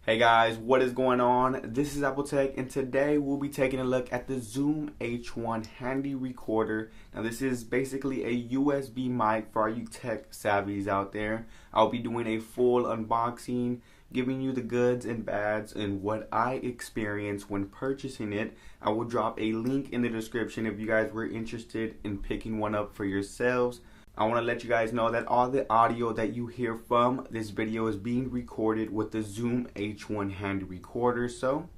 Hey guys, what is going on? This is Apple Tech, and today we'll be taking a look at the Zoom H1 handy recorder. Now this is basically a USB mic for all you tech savvies out there. I'll be doing a full unboxing, giving you the goods and bads and what I experienced when purchasing it. I will drop a link in the description if you guys were interested in picking one up for yourselves. I want to let you guys know that all the audio that you hear from this video is being recorded with the Zoom H1 handy recorder. So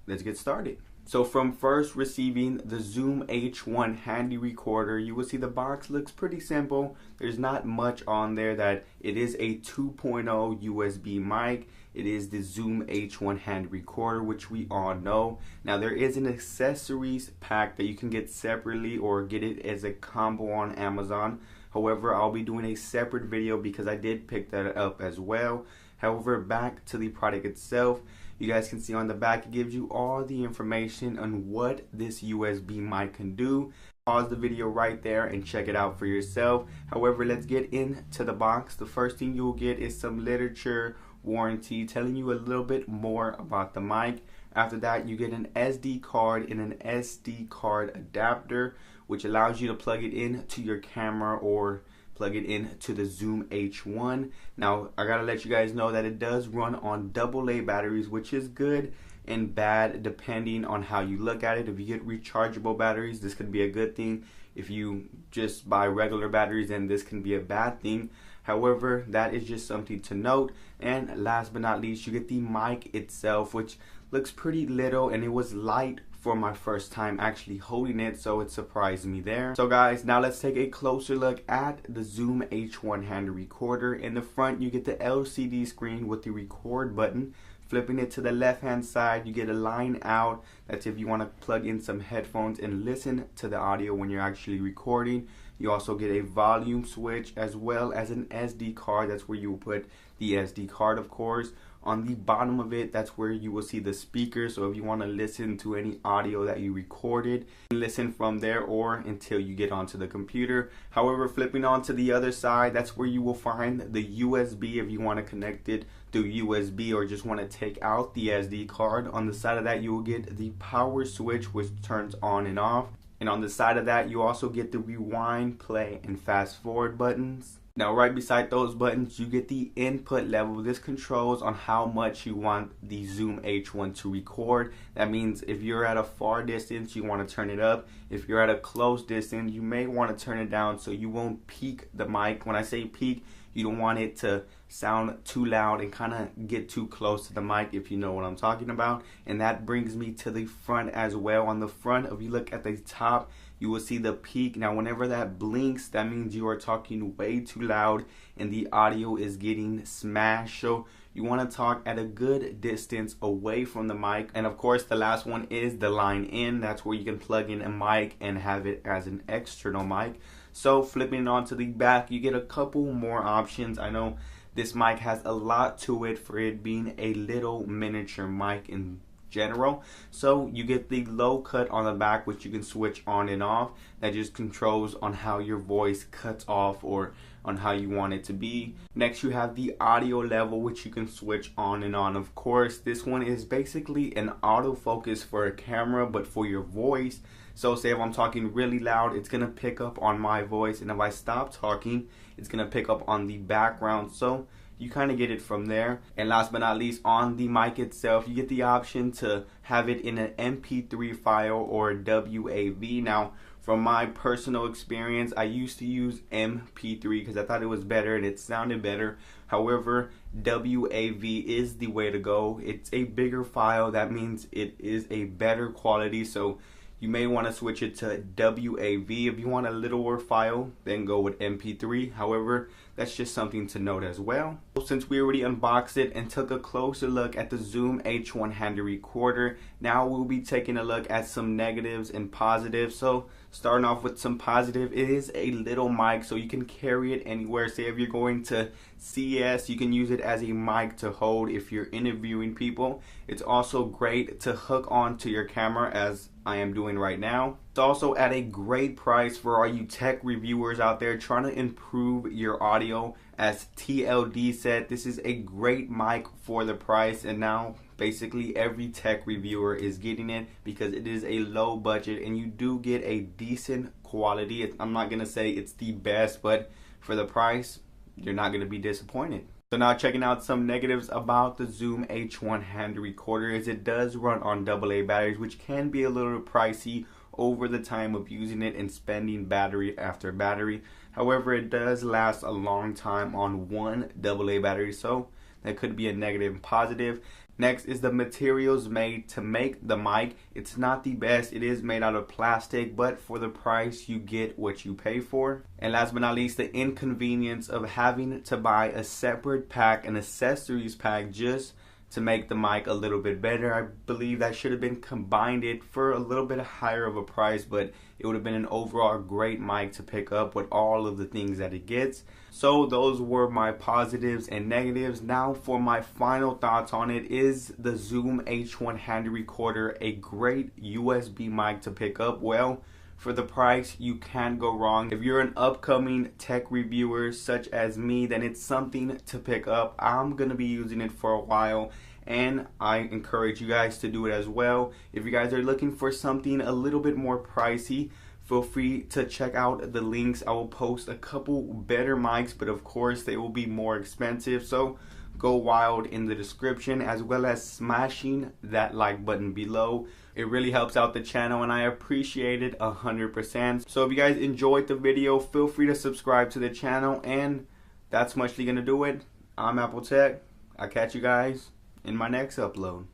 let's get started. So from first receiving the Zoom H1 handy recorder, you will see the box looks pretty simple. There's not much on there. That it is a 2.0 USB mic. It is the Zoom H1 handy recorder, which we all know. Now there is an accessories pack that you can get separately or get it as a combo on Amazon. However, I'll be doing a separate video because I did pick that up as well. However, back to the product itself, you guys can see on the back it gives you all the information on what this USB mic can do. Pause the video right there and check it out for yourself. However, let's get into the box. The first thing you'll get is some literature, warranty, telling you a little bit more about the mic. After that, you get an SD card and an SD card adapter, which allows you to plug it into your camera or plug it into the Zoom H1. Now, I gotta let you guys know that it does run on AA batteries, which is good and bad depending on how you look at it. If you get rechargeable batteries, this could be a good thing. If you just buy regular batteries, then this can be a bad thing. However, that is just something to note. And last but not least, you get the mic itself, which looks pretty little, and it was light for my first time actually holding it, so it surprised me there. So guys, now let's take a closer look at the Zoom H1 handy recorder. In the front, you get the LCD screen with the record button. Flipping it to the left hand side, you get a line out. That's if you want to plug in some headphones and listen to the audio when you're actually recording. You also get a volume switch as well as an SD card. That's where you will put the SD card, of course. On the bottom of it, that's where you will see the speaker. So if you want to listen to any audio that you recorded, listen from there or until you get onto the computer. However, flipping on to the other side, that's where you will find the USB if you want to connect it through USB or just want to take out the SD card. On the side of that, you will get the power switch, which turns on and off. And on the side of that, you also get the rewind, play, and fast forward buttons. Now right beside those buttons, you get the input level. This controls on how much you want the Zoom H1 to record. That means if you're at a far distance, you want to turn it up. If you're at a close distance, you may want to turn it down so you won't peak the mic. When I say peak, you don't want it to sound too loud and kind of get too close to the mic, if you know what I'm talking about. And that brings me to the front as well. On the front, if you look at the top, you will see the peak. Now whenever that blinks, that means you are talking way too loud and the audio is getting smashed. So you want to talk at a good distance away from the mic. And of course, the last one is the line in. That's where you can plug in a mic and have it as an external mic. So flipping on to the back, you get a couple more options. I know this mic has a lot to it for it being a little miniature mic in general. So you get the low cut on the back, which you can switch on and off. That just controls on how your voice cuts off or on how you want it to be. Next, you have the audio level, which you can switch on and on. Of course, this one is basically an autofocus for a camera, but for your voice. So say if I'm talking really loud, it's gonna pick up on my voice, and if I stop talking, it's gonna pick up on the background. So you kind of get it from there. And last but not least, on the mic itself, you get the option to have it in an MP3 file or WAV. Now, from my personal experience, I used to use MP3 because I thought it was better and it sounded better. However, WAV is the way to go. It's a bigger file. That means it is a better quality. So you may want to switch it to WAV. If you want a littler file, then go with MP3. However, that's just something to note as well. Since we already unboxed it and took a closer look at the Zoom H1 handy recorder, now we'll be taking a look at some negatives and positives. So starting off with some positive, it is a little mic, so you can carry it anywhere. Say if you're going to CES, you can use it as a mic to hold if you're interviewing people. It's also great to hook onto your camera, as I am doing right now. It's also at a great price for all you tech reviewers out there trying to improve your audio. As TLD said, this is a great mic for the price, and now basically every tech reviewer is getting it because it is a low budget and you do get a decent quality. I'm not going to say it's the best, but for the price, you're not going to be disappointed. So now checking out some negatives about the Zoom H1 handy recorder is it does run on AA batteries, which can be a little pricey over the time of using it and spending battery after battery. However, it does last a long time on one AA battery, so that could be a negative and positive. Next is the materials made to make the mic. It's not the best. It is made out of plastic, but for the price you get what you pay for. And last but not least, the inconvenience of having to buy a separate pack, an accessories pack, just to make the mic a little bit better. I believe that should have been combined it for a little bit higher of a price, but it would have been an overall great mic to pick up with all of the things that it gets. So those were my positives and negatives. Now for my final thoughts on it. Is the Zoom H1 handy recorder a great USB mic to pick up? Well, for the price, you can't go wrong. If you're an upcoming tech reviewer such as me, then it's something to pick up. I'm gonna be using it for a while, and I encourage you guys to do it as well. If you guys are looking for something a little bit more pricey, feel free to check out the links. I will post a couple better mics, but of course they will be more expensive, so go wild in the description, as well as smashing that like button below. It really helps out the channel and I appreciate it 100%. So if you guys enjoyed the video, feel free to subscribe to the channel, and that's muchly gonna do it. I'm Apple Tech. I'll catch you guys in my next upload.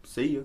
See you.